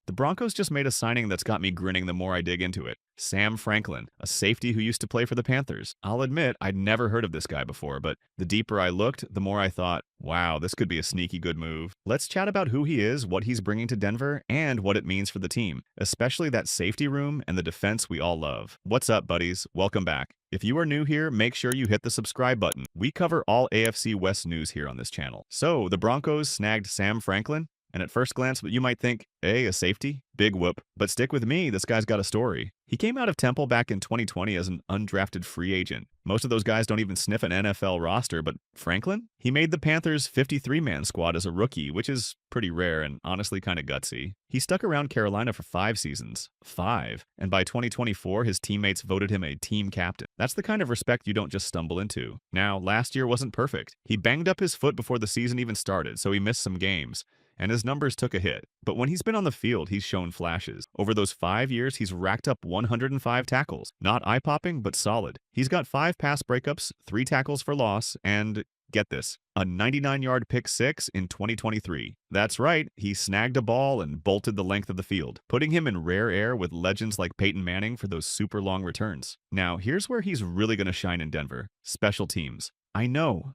The Broncos just made a signing that's got me grinning the more I dig into it. Sam Franklin, a safety who used to play for the Panthers. I'll admit, I'd never heard of this guy before, but the deeper I looked, the more I thought, wow, this could be a sneaky good move. Let's chat about who he is, what he's bringing to Denver, and what it means for the team, especially that safety room and the defense we all love. What's up, buddies? Welcome back. If you are new here, make sure you hit the subscribe button. We cover all AFC West news here on this channel. So, the Broncos snagged Sam Franklin, and at first glance, you might think, a safety? Big whoop. But stick with me, this guy's got a story. He came out of Temple back in 2020 as an undrafted free agent. Most of those guys don't even sniff an NFL roster, but Franklin? He made the Panthers' 53-man squad as a rookie, which is pretty rare and honestly kind of gutsy. He stuck around Carolina for 5 seasons. 5. And by 2024, his teammates voted him a team captain. That's the kind of respect you don't just stumble into. Now, last year wasn't perfect. He banged up his foot before the season even started, so he missed some games, and his numbers took a hit. But when he's been on the field, he's shown flashes. Over those 5 years, he's racked up 105 tackles. Not eye-popping, but solid. He's got 5 pass breakups, 3 tackles for loss, and get this, a 99-yard pick 6 in 2023. That's right, he snagged a ball and bolted the length of the field, putting him in rare air with legends like Peyton Manning for those super long returns. Now, here's where he's really going to shine in Denver. Special teams. I know.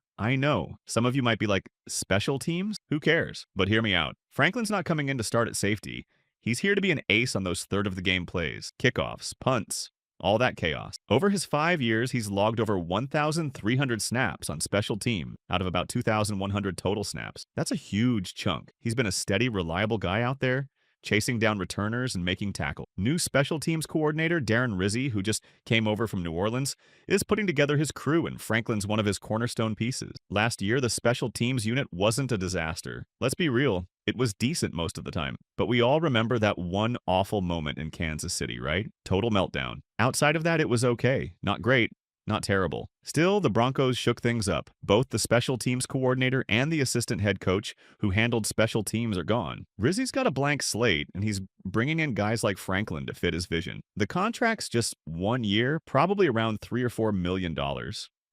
Some of you might be like, special teams? Who cares? But hear me out. Franklin's not coming in to start at safety. He's here to be an ace on those third-of-the-game plays, kickoffs, punts, all that chaos. Over his 5 years, he's logged over 1,300 snaps on special team out of about 2,100 total snaps. That's a huge chunk. He's been a steady, reliable guy out there, chasing down returners and making tackle. New special teams coordinator Darren Rizzi, who just came over from New Orleans, is putting together his crew, and Franklin's one of his cornerstone pieces. Last year, the special teams unit wasn't a disaster. Let's be real, it was decent most of the time. But we all remember that one awful moment in Kansas City, right? Total meltdown. Outside of that, it was okay. Not great. Not terrible. Still, the Broncos shook things up. Both the special teams coordinator and the assistant head coach who handled special teams are gone. Rizzi's got a blank slate, and he's bringing in guys like Franklin to fit his vision. The contract's just 1 year, probably around $3 or $4 million.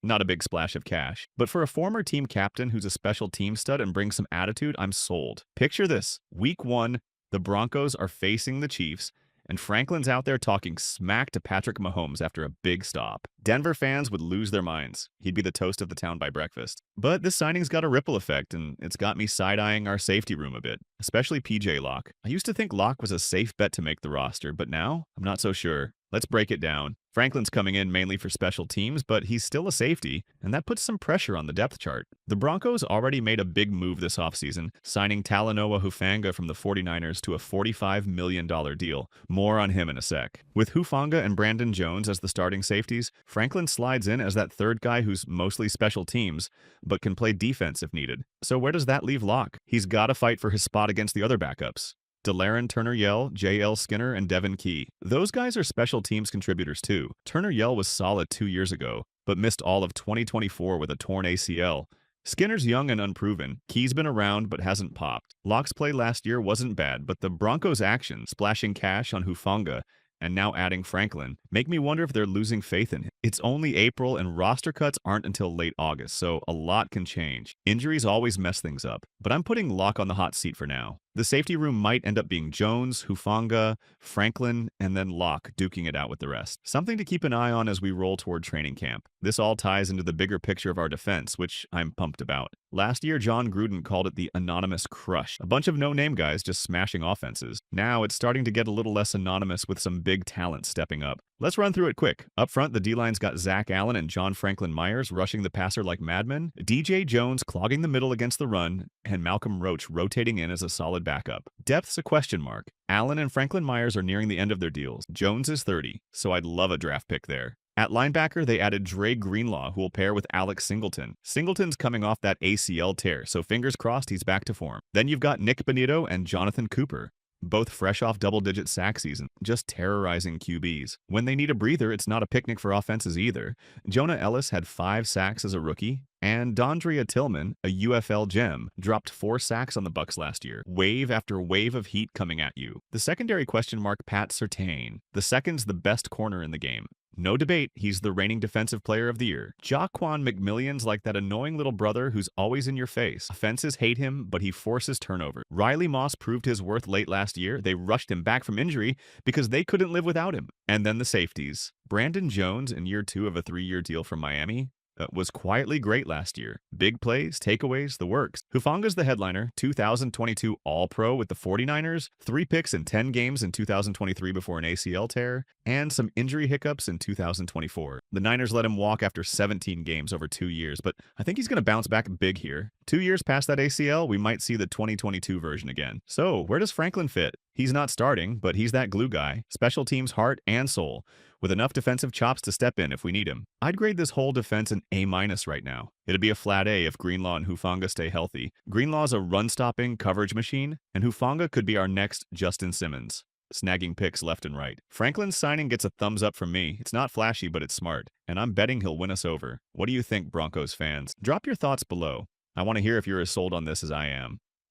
Not a big splash of cash. But for a former team captain who's a special team stud and brings some attitude, I'm sold. Picture this. Week 1, the Broncos are facing the Chiefs, and Franklin's out there talking smack to Patrick Mahomes after a big stop. Denver fans would lose their minds. He'd be the toast of the town by breakfast. But this signing's got a ripple effect, and it's got me side-eyeing our safety room a bit, especially PJ Locke. I used to think Locke was a safe bet to make the roster, but now I'm not so sure. Let's break it down. Franklin's coming in mainly for special teams, but he's still a safety, and that puts some pressure on the depth chart. The Broncos already made a big move this offseason, signing Talanoa Hufanga from the 49ers to a $45 million deal. More on him in a sec. With Hufanga and Brandon Jones as the starting safeties, Franklin slides in as that third guy who's mostly special teams, but can play defense if needed. So where does that leave Locke? He's got to fight for his spot against the other backups. De'Laren Turner-Yell, J.L. Skinner, and Devin Key. Those guys are special teams contributors too. Turner-Yell was solid 2 years ago, but missed all of 2024 with a torn ACL. Skinner's young and unproven. Key's been around but hasn't popped. Locke's play last year wasn't bad, but the Broncos' action, splashing cash on Hufanga, and now adding Franklin, make me wonder if they're losing faith in him. It's only April and roster cuts aren't until late August, so a lot can change. Injuries always mess things up, but I'm putting Locke on the hot seat for now. The safety room might end up being Jones, Hufanga, Franklin, and then Locke duking it out with the rest. Something to keep an eye on as we roll toward training camp. This all ties into the bigger picture of our defense, which I'm pumped about. Last year, John Gruden called it the anonymous crush. A bunch of no-name guys just smashing offenses. Now it's starting to get a little less anonymous with some big talent stepping up. Let's run through it quick. Up front, the D-line's got Zach Allen and John Franklin Myers rushing the passer like madmen, DJ Jones clogging the middle against the run, and Malcolm Roach rotating in as a solid backup. Depth's a question mark. Allen and Franklin Myers are nearing the end of their deals. Jones is 30, so I'd love a draft pick there. At linebacker, they added Dre Greenlaw, who will pair with Alex Singleton. Singleton's coming off that ACL tear, so fingers crossed he's back to form. Then you've got Nick Bonito and Jonathan Cooper, both fresh off double-digit sack season, just terrorizing QBs. When they need a breather, it's not a picnic for offenses either. Jonah Ellis had 5 sacks as a rookie, and Dondria Tillman, a UFL gem, dropped 4 sacks on the Bucs last year. Wave after wave of heat coming at you. The secondary question mark, Pat Surtain. The second's the best corner in the game. No debate, he's the reigning defensive player of the year. Jaquan McMillion's like that annoying little brother who's always in your face. Offenses hate him, but he forces turnover. Riley Moss proved his worth late last year. They rushed him back from injury because they couldn't live without him. And then the safeties. Brandon Jones in year 2 of a 3-year deal from Miami was quietly great last year. Big plays, takeaways, the works. Hufanga's the headliner, 2022 All-Pro with the 49ers, 3 picks in 10 games in 2023 before an ACL tear, and some injury hiccups in 2024. The Niners let him walk after 17 games over 2 years, but I think he's going to bounce back big here. 2 years past that ACL, we might see the 2022 version again. So, where does Franklin fit? He's not starting, but he's that glue guy, special teams heart and soul, with enough defensive chops to step in if we need him. I'd grade this whole defense an A- right now. It'd be a flat A if Greenlaw and Hufanga stay healthy. Greenlaw's a run-stopping coverage machine, and Hufanga could be our next Justin Simmons, snagging picks left and right. Franklin's signing gets a thumbs up from me. It's not flashy, but it's smart, and I'm betting he'll win us over. What do you think, Broncos fans? Drop your thoughts below. I want to hear if you're as sold on this as I am.